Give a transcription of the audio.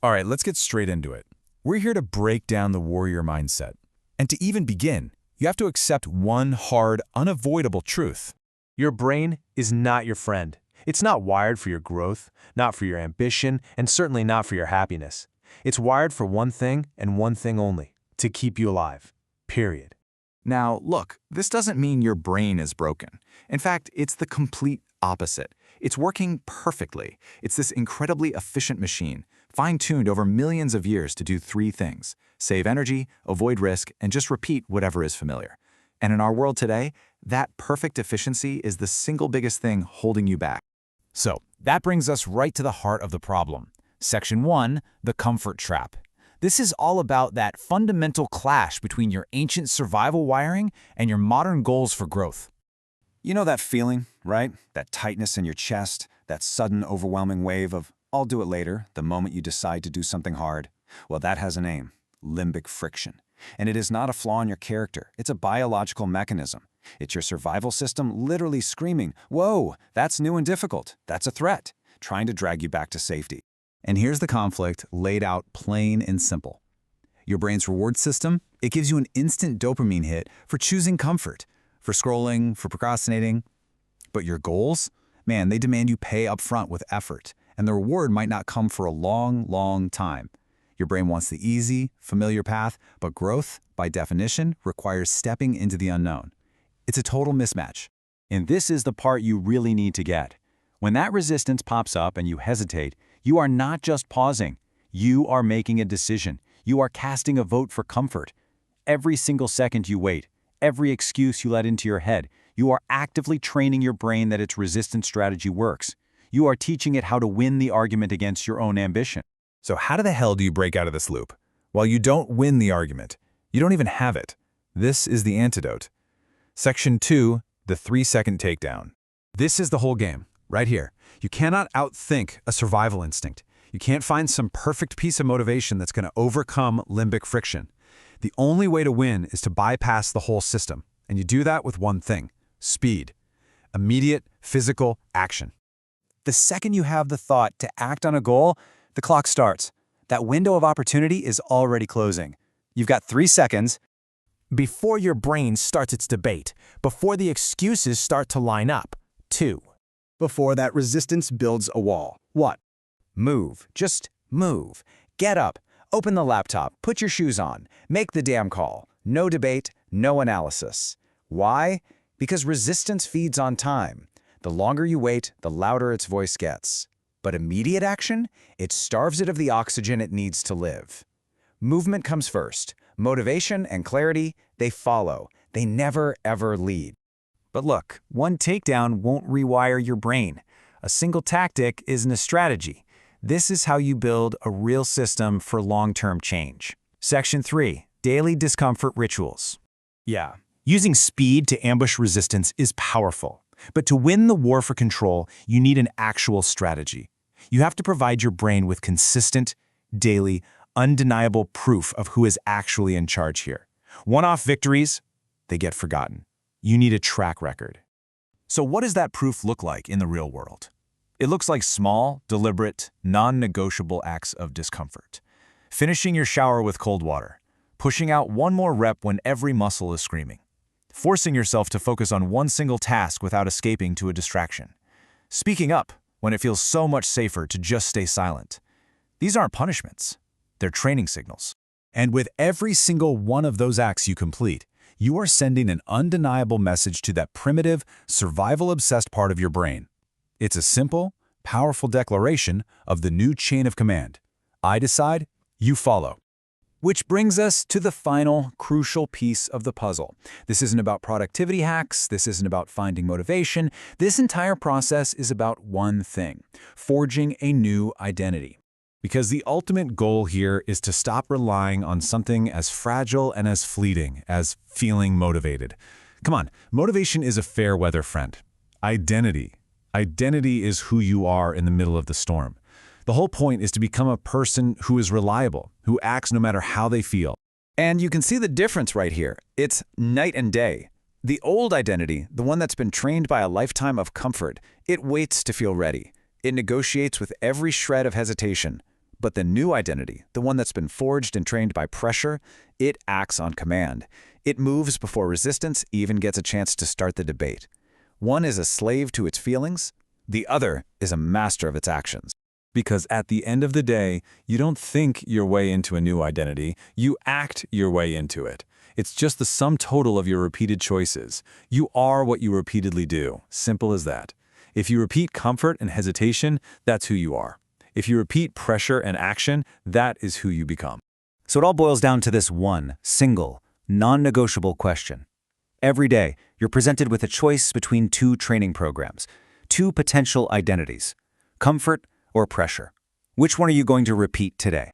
All right, let's get straight into it. We're here to break down the warrior mindset. And to even begin, you have to accept one hard, unavoidable truth. Your brain is not your friend. It's not wired for your growth, not for your ambition, and certainly not for your happiness. It's wired for one thing and one thing only, to keep you alive. Period. Now, look, this doesn't mean your brain is broken. In fact, it's the complete opposite. It's working perfectly. It's this incredibly efficient machine, fine-tuned over millions of years to do three things: save energy, avoid risk, and just repeat whatever is familiar. And in our world today, that perfect efficiency is the single biggest thing holding you back. So, that brings us right to the heart of the problem. Section 1, the comfort trap. This is all about that fundamental clash between your ancient survival wiring and your modern goals for growth. You know that feeling, right? That tightness in your chest, that sudden overwhelming wave of, I'll do it later, the moment you decide to do something hard. Well, that has a name: limbic friction. And it is not a flaw in your character. It's a biological mechanism. It's your survival system literally screaming, whoa, that's new and difficult. That's a threat, trying to drag you back to safety. And here's the conflict laid out plain and simple. Your brain's reward system, it gives you an instant dopamine hit for choosing comfort, for scrolling, for procrastinating. But your goals, man, they demand you pay up front with effort, and the reward might not come for a long, long time. Your brain wants the easy, familiar path, but growth, by definition, requires stepping into the unknown. It's a total mismatch. And this is the part you really need to get. When that resistance pops up and you hesitate, you are not just pausing. You are making a decision. You are casting a vote for comfort. Every single second you wait, every excuse you let into your head, you are actively training your brain that its resistance strategy works. You are teaching it how to win the argument against your own ambition. So how the hell do you break out of this loop? Well, you don't win the argument. You don't even have it. This is the antidote. Section 2, the 3-second takedown. This is the whole game, right here. You cannot outthink a survival instinct. You can't find some perfect piece of motivation that's going to overcome limbic friction. The only way to win is to bypass the whole system. And you do that with one thing: speed. Immediate, physical action. The second you have the thought to act on a goal, the clock starts. That window of opportunity is already closing. You've got 3 seconds. Before your brain starts its debate, before the excuses start to line up. 2. Before that resistance builds a wall. What? Move. Just move. Get up. Open the laptop. Put your shoes on. Make the damn call. No debate, no analysis. Why? Because resistance feeds on time. The longer you wait, the louder its voice gets. But immediate action? It starves it of the oxygen it needs to live. Movement comes first. Motivation and clarity, they follow. They never, ever lead. But look, one takedown won't rewire your brain. A single tactic isn't a strategy. This is how you build a real system for long-term change. Section 3, daily discomfort rituals. Yeah, using speed to ambush resistance is powerful. But to win the war for control, you need an actual strategy. You have to provide your brain with consistent, daily, undeniable proof of who is actually in charge here. One-off victories, they get forgotten. You need a track record. So what does that proof look like in the real world? It looks like small, deliberate, non-negotiable acts of discomfort. Finishing your shower with cold water. Pushing out one more rep when every muscle is screaming. Forcing yourself to focus on one single task without escaping to a distraction. Speaking up when it feels so much safer to just stay silent. These aren't punishments. They're training signals. And with every single one of those acts you complete, you are sending an undeniable message to that primitive, survival-obsessed part of your brain. It's a simple, powerful declaration of the new chain of command. I decide, you follow. Which brings us to the final, crucial piece of the puzzle. This isn't about productivity hacks. This isn't about finding motivation. This entire process is about one thing: forging a new identity. Because the ultimate goal here is to stop relying on something as fragile and as fleeting as feeling motivated. Come on, motivation is a fair weather friend. Identity is who you are in the middle of the storm. The whole point is to become a person who is reliable, who acts no matter how they feel. And you can see the difference right here. It's night and day. The old identity, the one that's been trained by a lifetime of comfort, it waits to feel ready. It negotiates with every shred of hesitation. But the new identity, the one that's been forged and trained by pressure, it acts on command. It moves before resistance even gets a chance to start the debate. One is a slave to its feelings, the other is a master of its actions. Because at the end of the day, you don't think your way into a new identity, you act your way into it. It's just the sum total of your repeated choices. You are what you repeatedly do. Simple as that. If you repeat comfort and hesitation, that's who you are. If you repeat pressure and action, that is who you become. So it all boils down to this one, single, non-negotiable question. Every day, you're presented with a choice between two training programs, two potential identities, comfort or pressure. Which one are you going to repeat today?